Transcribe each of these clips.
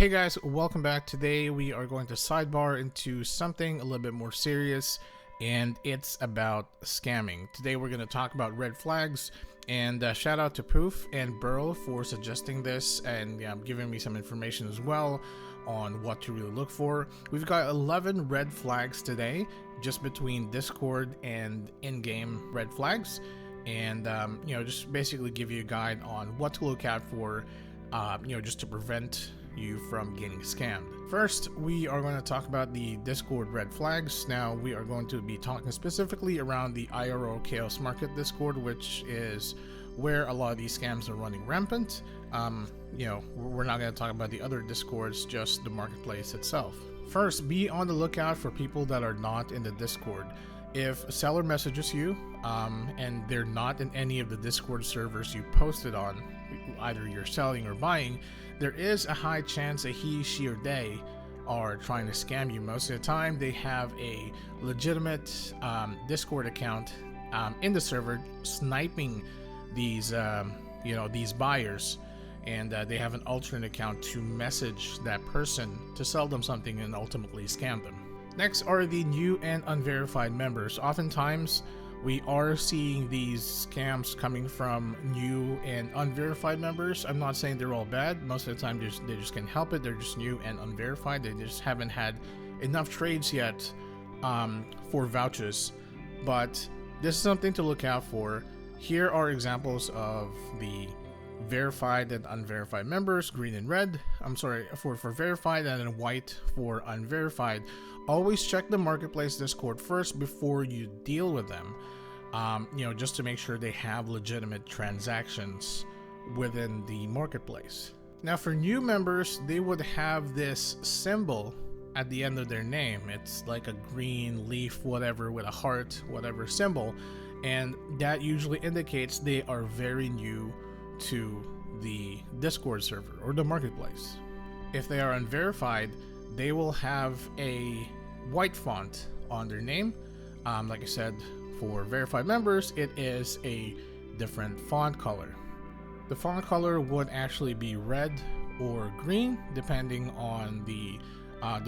Hey guys, welcome back. Today we are going to sidebar into something a little bit more serious, and it's about scamming. Today we're going to talk about red flags, and shout out to Proof and Burl for suggesting this and giving me some information as well on what to really look for. We've got 11 red flags today, just between Discord and in-game red flags, and just basically give you a guide on what to look out for, just to prevent you from getting scammed. First, we are going to talk about the Discord red flags. Now, we are going to be talking specifically around the iRO Chaos Market Discord, which is where a lot of these scams are running rampant. We're not going to talk about the other Discords, just the marketplace itself. First, be on the lookout for people that are not in the Discord. If a seller messages you and they're not in any of the Discord servers you posted on, either you're selling or buying, there is a high chance that he, she, or they are trying to scam you. Most of the time, they have a legitimate Discord account in the server, sniping these these buyers, and they have an alternate account to message that person to sell them something and ultimately scam them. Next are the new and unverified members. Oftentimes, we are seeing these scams coming from new and unverified members. I'm not saying they're all bad. Most of the time, they just can't help it. They're just new and unverified. They just haven't had enough trades yet for vouchers. But this is something to look out for. Here are examples of the verified and unverified members, green and red. For verified, and then white for unverified. Always check the marketplace Discord first before you deal with them. Just to make sure they have legitimate transactions within the marketplace. Now, for new members, they would have this symbol at the end of their name. It's like a green leaf, whatever, with a heart, whatever symbol, and that usually indicates they are very new to the Discord server or the marketplace. If they are unverified, they will have a white font on their name. Like I said, for verified members, it is a different font color. The font color would actually be red or green, depending on the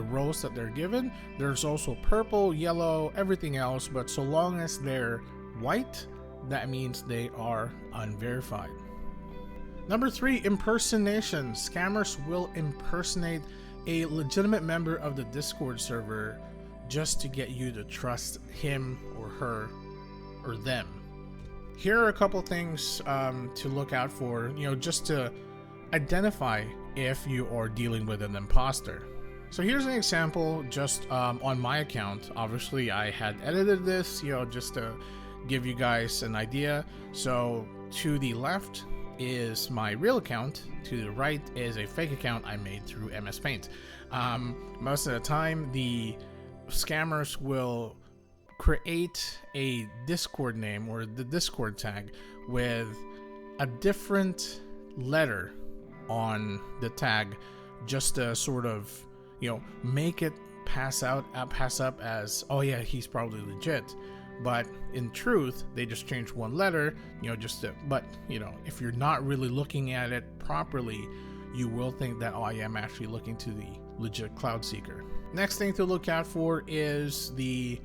roles that they're given. There's also purple, yellow, everything else, but so long as they're white, that means they are unverified. Number 3, impersonation. Scammers will impersonate a legitimate member of the Discord server just to get you to trust him or her or them. Here are a couple things to look out for, just to identify if you are dealing with an imposter. So here's an example just on my account. Obviously, I had edited this, just to give you guys an idea. So to the left is my real account, to the right is a fake account I made through MS Paint. Most of the time, the scammers will create a Discord name or the Discord tag with a different letter on the tag, just to sort of make it pass up as, oh yeah, he's probably legit. But in truth, they just changed one letter, if you're not really looking at it properly, you will think that, oh, I am actually looking to the legit cloud seeker. Next thing to look out for is the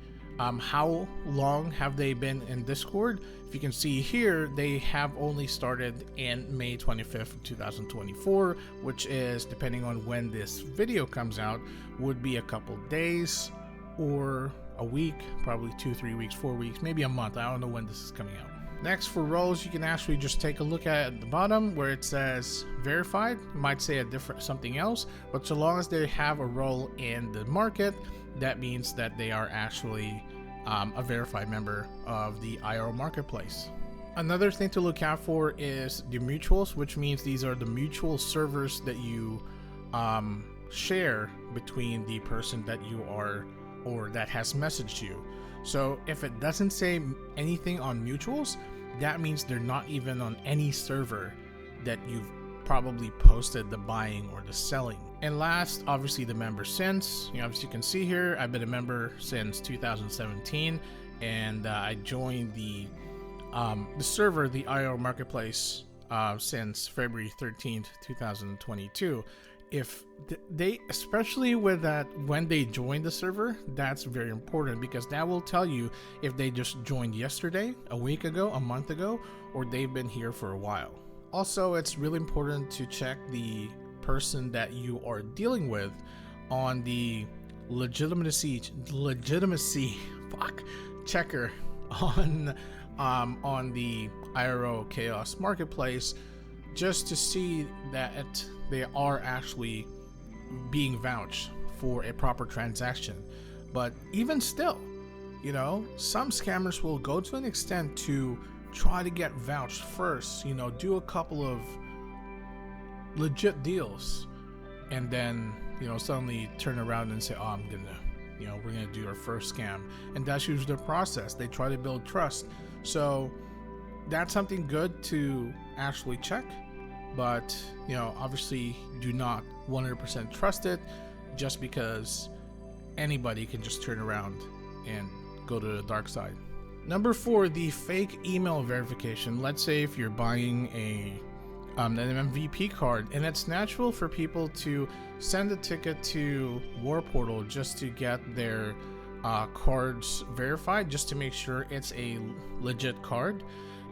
how long have they been in Discord. If you can see here, they have only started in May 25th, 2024, which is, depending on when this video comes out, would be a couple days or a week, probably 2-3 weeks, 4 weeks, maybe a month. I don't know when this is coming out. Next, for roles, you can actually just take a look at the bottom where it says verified. It might say something else, but so long as they have a role in the market, that means that they are actually a verified member of the iRO marketplace. Another thing to look out for is the mutuals, which means these are the mutual servers that you share between the person that you are or that has messaged you. So if it doesn't say anything on mutuals, that means they're not even on any server that you've probably posted the buying or the selling. And last, obviously, the member since. As you can see here, I've been a member since 2017, and I joined the server, the iRO marketplace, since February 13th, 2022. if they, especially with that, when they join the server, that's very important, because that will tell you if they just joined yesterday, a week ago, a month ago, or they've been here for a while. Also, it's really important to check the person that you are dealing with on the legitimacy checker on the iRO Chaos Marketplace, just to see that they are actually being vouched for a proper transaction. But even still, you know, some scammers will go to an extent to try to get vouched first, you know, do a couple of legit deals, and then, you know, suddenly turn around and say, oh, we're gonna do our first scam. And that's usually the process. They try to build trust. So that's something good to actually check, but, you know, obviously do not 100% trust it, just because anybody can just turn around and go to the dark side. Number 4, the fake email verification. Let's say if you're buying an MVP card, and it's natural for people to send a ticket to War Portal just to get their cards verified, just to make sure it's a legit card.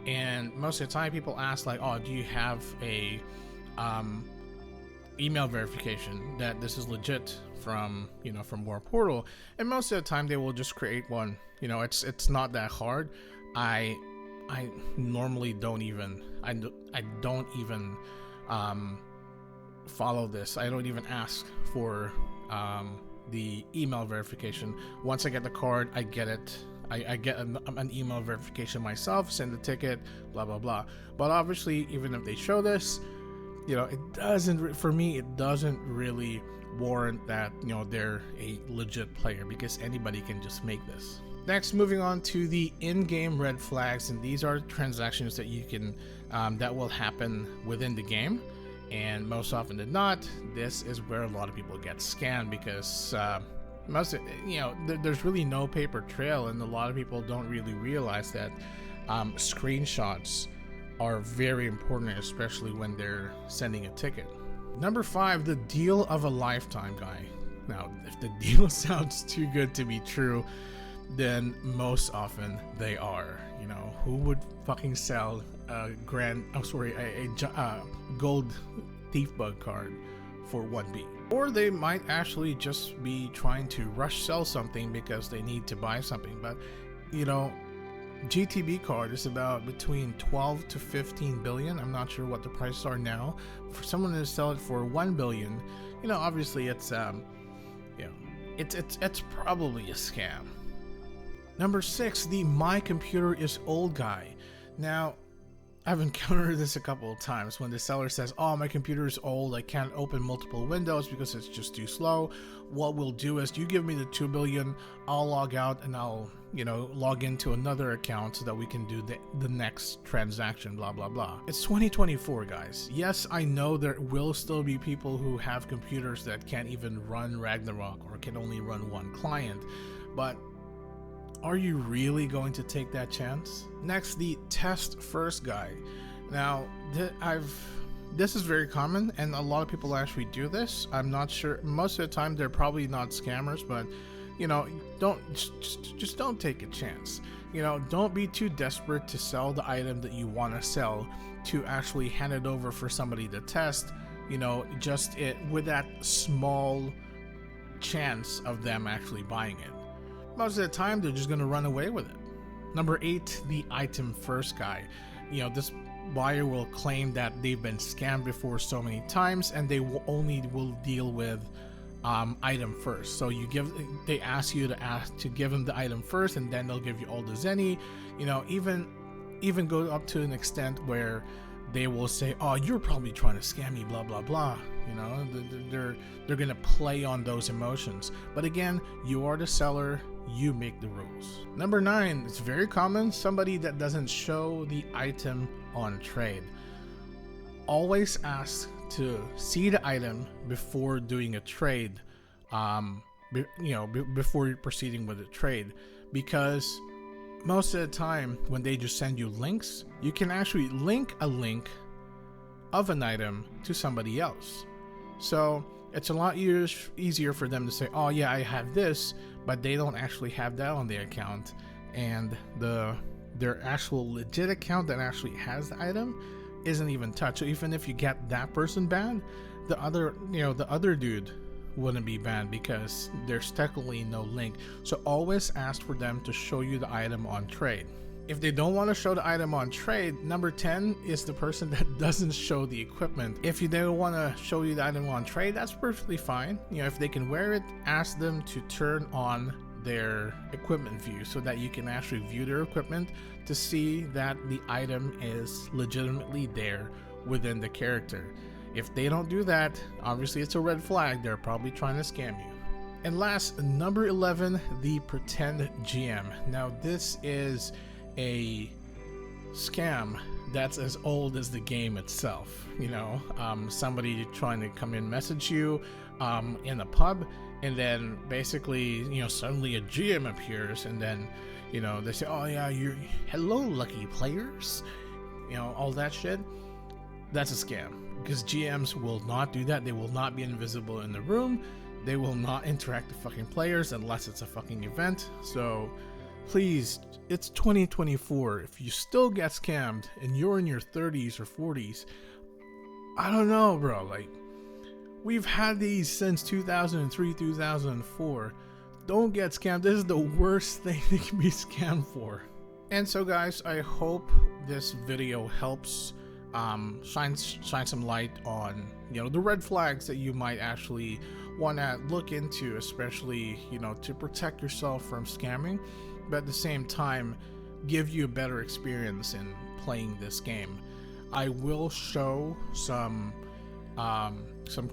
And most of the time people ask like, oh, do you have a email verification that this is legit from War Portal? And most of the time they will just create one. You know, it's not that hard. I normally don't even follow this. I don't even ask for the email verification. Once I get the card, I get it. I get an email verification myself, send the ticket, blah blah blah. But obviously, even if they show this, you know, it doesn't really warrant that, you know, they're a legit player, because anybody can just make this. Next, moving on to the in-game red flags, and these are transactions that you can that will happen within the game, and most often than not, this is where a lot of people get scammed, because there's really no paper trail, and a lot of people don't really realize that screenshots are very important, especially when they're sending a ticket. Number 5, the deal of a lifetime guy. Now, if the deal sounds too good to be true, then most often they are. You know, who would fucking sell a gold thief bug card for 1B? Or they might actually just be trying to rush sell something because they need to buy something. But, you know, GTB card is about between 12 to 15 billion. I'm not sure what the prices are now. For someone to sell it for 1 billion, you know, obviously it's it's probably a scam. Number 6, the my computer is old guy. Now, I've encountered this a couple of times when the seller says, oh, my computer is old, I can't open multiple windows because it's just too slow. What we'll do is you give me the 2 billion, I'll log out and I'll, you know, log into another account so that we can do the next transaction, blah, blah, blah. It's 2024, guys. Yes, I know there will still be people who have computers that can't even run Ragnarok or can only run one client, but are you really going to take that chance? Next, the test first guy. Now, this is very common, and a lot of people actually do this. I'm not sure. Most of the time, they're probably not scammers, but, you know, just don't take a chance. You know, don't be too desperate to sell the item that you want to sell to actually hand it over for somebody to test. You know, just with that small chance of them actually buying it. Most of the time, they're just going to run away with it. Number 8, the item first guy. You know, this buyer will claim that they've been scammed before so many times, and they will deal with item first. So they ask you to give them the item first, and then they'll give you all the zenny. You know, even go up to an extent where they will say, oh, you're probably trying to scam me, blah blah blah. You know, they're gonna play on those emotions. But again, you are the seller, you make the rules. Number 9, it's very common, somebody that doesn't show the item on trade. Always ask to see the item before doing a trade, before you're proceeding with a trade, because most of the time when they just send you links, you can actually link a link of an item to somebody else. So it's a lot easier for them to say, oh yeah, I have this, but they don't actually have that on their account, and their actual legit account that actually has the item isn't even touched. So even if you get that person banned, the other dude wouldn't be banned because there's technically no link. So always ask for them to show you the item on trade. If they don't want to show the item on trade, number 10 is the person that doesn't show the equipment. If you don't want to show you the item on trade, that's perfectly fine. If they can wear it, ask them to turn on their equipment view so that you can actually view their equipment to see that the item is legitimately there within the character. If they don't do that, obviously it's a red flag. They're probably trying to scam you. And last, number 11, the pretend GM. Now this is a scam that's as old as the game itself. Somebody trying to come in, message you in a pub, and then basically suddenly a GM appears, and then they say, oh yeah, hello lucky players, all that shit. That's a scam, because GMs will not do that. They will not be invisible in the room. They will not interact with fucking players unless it's a fucking event. So please, it's 2024. If you still get scammed and you're in your 30s or 40s, I don't know, bro. Like, we've had these since 2003, 2004. Don't get scammed. This is the worst thing they can be scammed for. And so guys, I hope this video helps shine some light on the red flags that you might actually want to look into, especially to protect yourself from scamming, but at the same time give you a better experience in playing this game. I will show some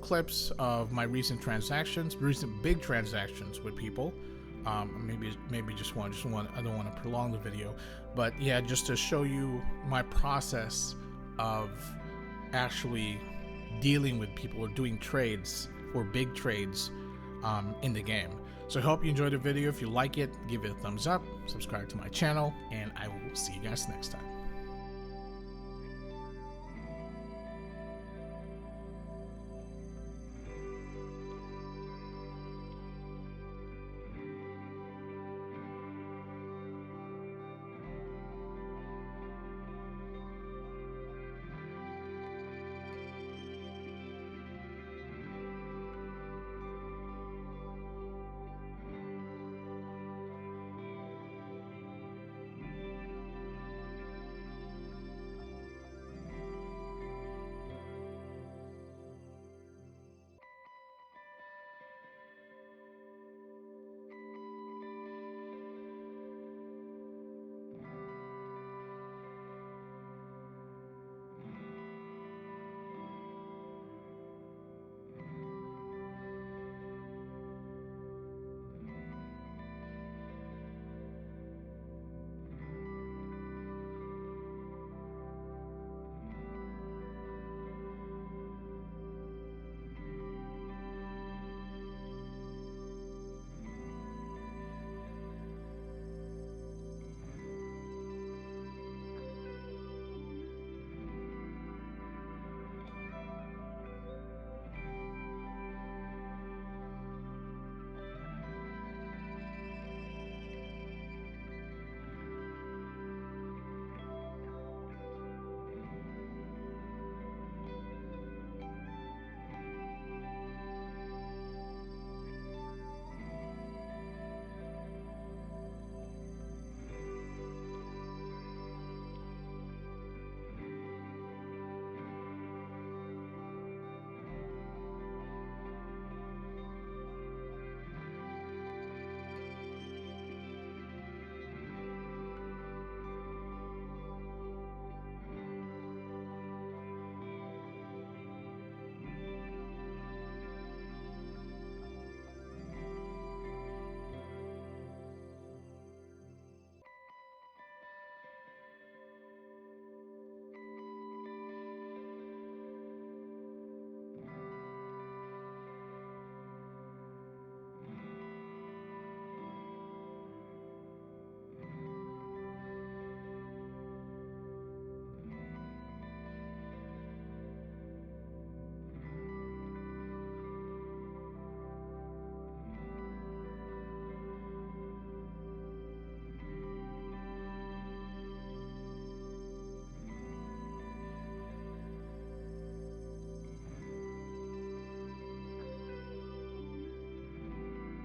clips of my recent big transactions with people. Maybe just one. I don't want to prolong the video, but yeah, just to show you my process of actually dealing with people or doing trades or big trades in the game. So I hope you enjoyed the video. If you like it, give it a thumbs up, subscribe to my channel, and I will see you guys next time.